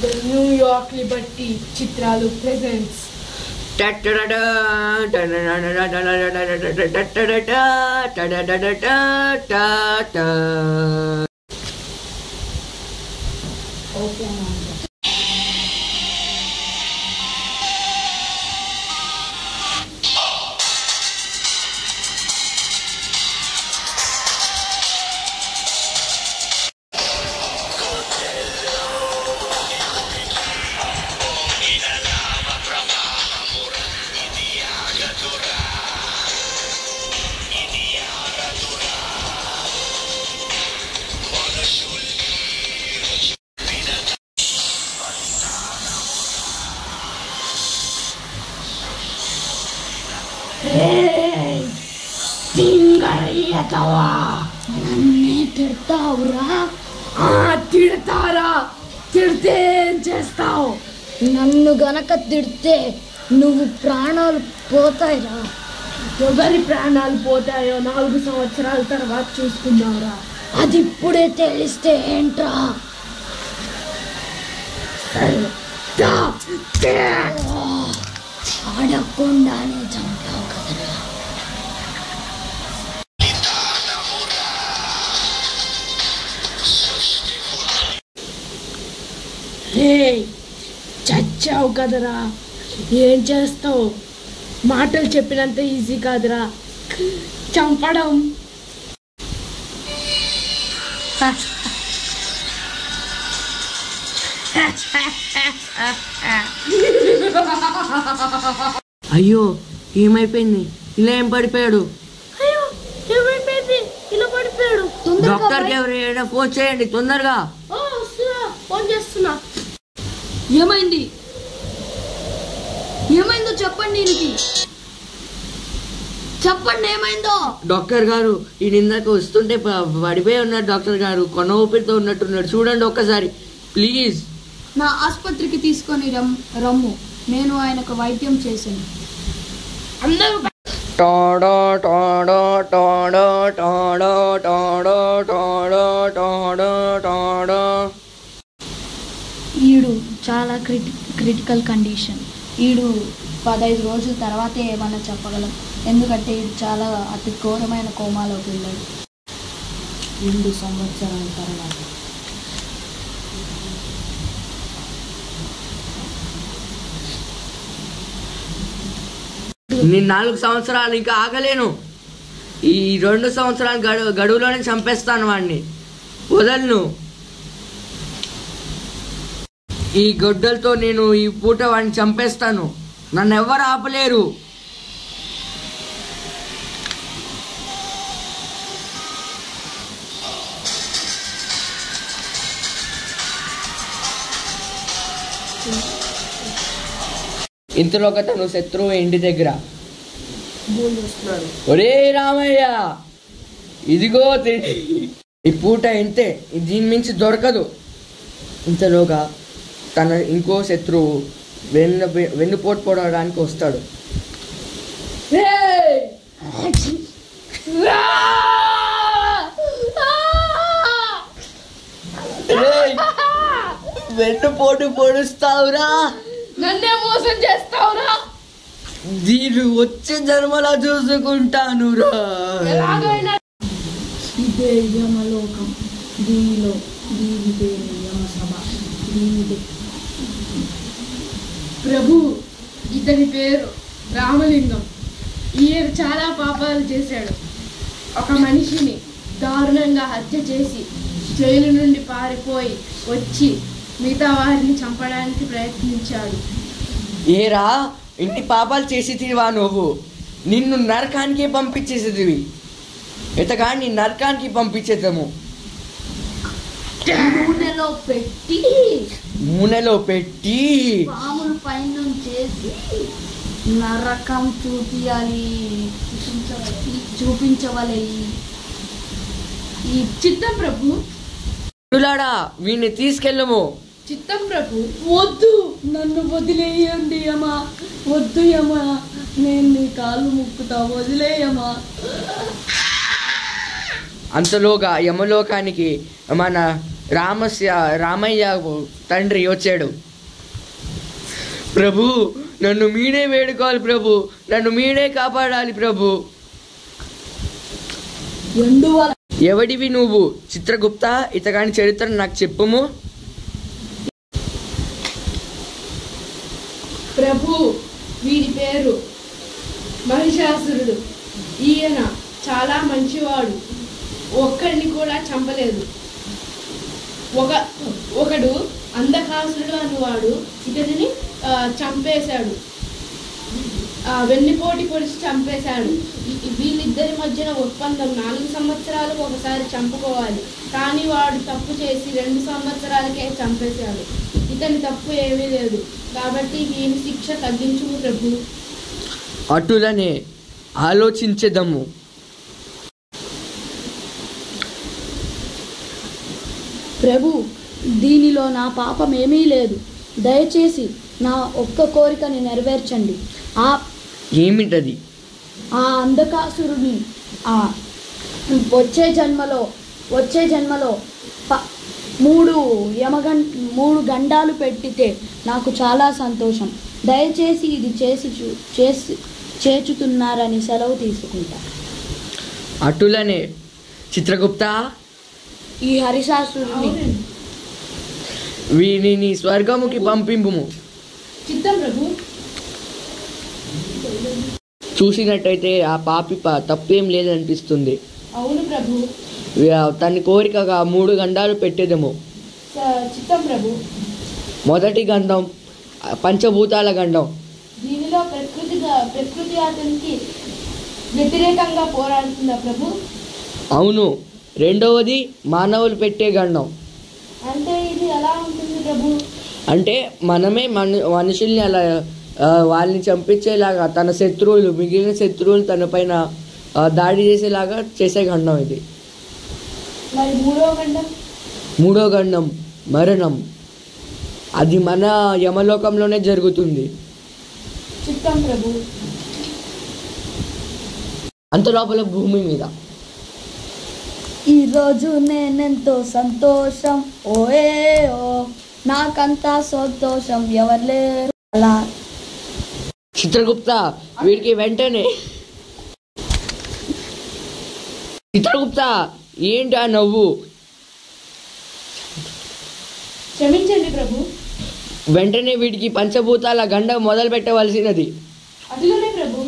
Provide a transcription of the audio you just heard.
The New York Liberty చిత్రాలు presents తింగరయ్యతవా నన్నే తిడతావురా? తిడతారా? తిడితే ఏం చేస్తావు? నన్ను గనక తిడితే నువ్వు ప్రాణాలు పోతాయిరా. ఎవరి ప్రాణాలు పోతాయో 4 సంవత్సరాల తర్వాత చూసుకున్నావురా. అది ఇప్పుడే తెలిస్తే ఏంట్రా? ఆడకుండానే చంపావు కదరా. చచ్చావు కదరా, ఏం చేస్తావు? మాటలు చెప్పినంత ఈజీ కాదురా చంపడం. అయ్యో ఏమైపోయింది? ఇలా ఏం పడిపోయాడు? డాక్టర్కి ఎవరైనా ఫోన్ చేయండి తొందరగా. ఫోన్ చేస్తున్నా. ఏమైందో చెప్పండి. చెప్పండి ఏమైందో. డాక్టర్ గారు ఈ ఇందాక వస్తుంటే పడిపోయి ఉన్నాడు. డాక్టర్ గారు కొన ఊపిరితో ఉన్నట్టున్నాడు, చూడండి ఒక్కసారి ప్లీజ్. నా ఆసుపత్రికి తీసుకొని రమ్ము, నేను ఆయనకు వైద్యం చేశాను. అందరూ ఈడు చాలా క్రిటికల్ కండిషన్. ఈడు 15 రోజుల తర్వాతే ఏమన్నా చెప్పగలం, ఎందుకంటే ఈడు చాలా అతి ఘోరమైన కోమాలోకి వెళ్ళాడు. 2 సంవత్సరాల తర్వాత. నేను 4 సంవత్సరాలు ఇంకా ఆగలేను. ఈ 2 సంవత్సరాల గడువులోనే చంపేస్తాను వాడిని, వదలను. ఈ గొడ్డలతో నేను ఈ పూట వాడిని చంపేస్తాను, నన్ను ఎవరు ఆపలేరు. ఇంతలో తను శత్రువు ఇంటి దగ్గర, ఒరే రామయ్య ఇదిగో ఈ పూట ఇంతే, దీని మించి దొరకదు. ఇంతలోగా తన ఇంకో శత్రువు వెన్నుపోటు పొడవడానికి వస్తాడు. వెన్నుపోటు పొడుస్తావురా, నన్నే మోసం చేస్తావురా. దీని వచ్చే జన్మలా చూసుకుంటాను రా. ఇదే యమలోకం, దీనిలో దీనిదే యమసభ. దీనిదే ప్రభు. ఇతని పేరు రామలింగం. ఈయన చాలా పాపాలు చేశాడు. ఒక మనిషిని దారుణంగా హత్య చేసి జైలు నుండి పారిపోయి వచ్చి మిగతా వారిని చంపడానికి ప్రయత్నించాడు. ఏరా ఇంటి పాపాలు చేసి తిరివా నువ్వు? నిన్ను నరకానికి పంపించేసేదివి, ఎతగాని నరకానికి పంపించేద్దాము. నూనెలో పెట్టి పాములు పైన చేసి నరకం చూపించవాలి. ఈ చిత్తం ప్రభు. వీడిని తీసుకెళ్ళము. చిత్తం ప్రభు. వద్దు, నన్ను వదిలేయండి అమ్మా. వద్దు అమ్మా, నేను నీ కాళ్ళు ముక్కుతా, వదిలేయమ్మా. అంతలోగా యమలోకానికి మన రామయ్య తండ్రి వచ్చాడు. ప్రభు, నన్ను మీరే వేడుకోవాలి ప్రభు, నన్ను మీరే కాపాడాలి ప్రభు. ఎవడివి నువ్వు? చిత్రగుప్త, ఇతగాని చరిత్ర నాకు చెప్పుము. ప్రభు, వీడి పేరు మహిషాసురుడు. ఈయన చాలా మంచివాడు, ఒక్కడిని కూడా చంపలేదు. ఒకడు అంధకాసురుడు అనేవాడు ఇతడిని చంపేశాడు, వెన్నుపోటు పొడిచి చంపేశాడు. వీళ్ళిద్దరి మధ్యన ఒప్పందం 4 సంవత్సరాలకు ఒకసారి చంపుకోవాలి. కానీ వాడు తప్పు చేసి 2 సంవత్సరాలకే చంపేశాడు. ఇతని తప్పు ఏమీ లేదు, కాబట్టి వీని శిక్ష తగ్గించుము ప్రభు. అటులనే ఆలోచించెదము. ప్రభు, దీనిలో నా పాపం ఏమీ లేదు. దయచేసి నా ఒక్క కోరికని నెరవేర్చండి. ఏమిటది? ఆ అంధకాసురుని వచ్చే జన్మలో 3 గండాలు పెట్టితే నాకు చాలా సంతోషం. దయచేసి ఇది చేచుతున్నారని సెలవు తీసుకుంటా. అటులనే చిత్రగుప్త, ఈ హరిశాసురుని వీనిని స్వర్గముకి పంపింపుము. చిత్తం ప్రభు. చూసినట్టయితే ఆ పాపి తప్పేం లేదనిపిస్తుంది. అవును ప్రభు. తన కోరికగా 3 గండాలు పెట్టేదము. చిత్తం ప్రభు. మొదటి గండం పంచభూతాల గండం. దీనిలో ప్రకృతి అతనికి వ్యతిరేకంగా పోరాడుతుందా ప్రభు? అవును. రెండవది మానవులు పెట్టే గండం. అంటే ఇది ఎలా ఉంటుంది ప్రభు? అంటే మనమే మనుషుల్ని అలా వాళ్ళని చంపించేలాగా, తన శత్రువులు, మిగిలిన శత్రువులు తన పైన దాడి చేసేలాగా చేసే గండం ఇది. మరి మూడో గండం మరణం. అది మన యమలోకంలోనే జరుగుతుంది. చిత్తం ప్రభు. అంత లోపల భూమి మీద ఈరోజు నేనెంతో సంతోషం, ఓ నాకంతా సంతోషం, ఎవరు లేరు అలా. చిత్రగుప్త, వీడికి వెంటనే చిత్రగుప్త, ఏంటి ఆ నవ్వు? క్షమించండి ప్రభు. వెంటనే వీడికి పంచభూతాల గండం మొదలు పెట్టవలసినది. అదిలోనే ప్రభు.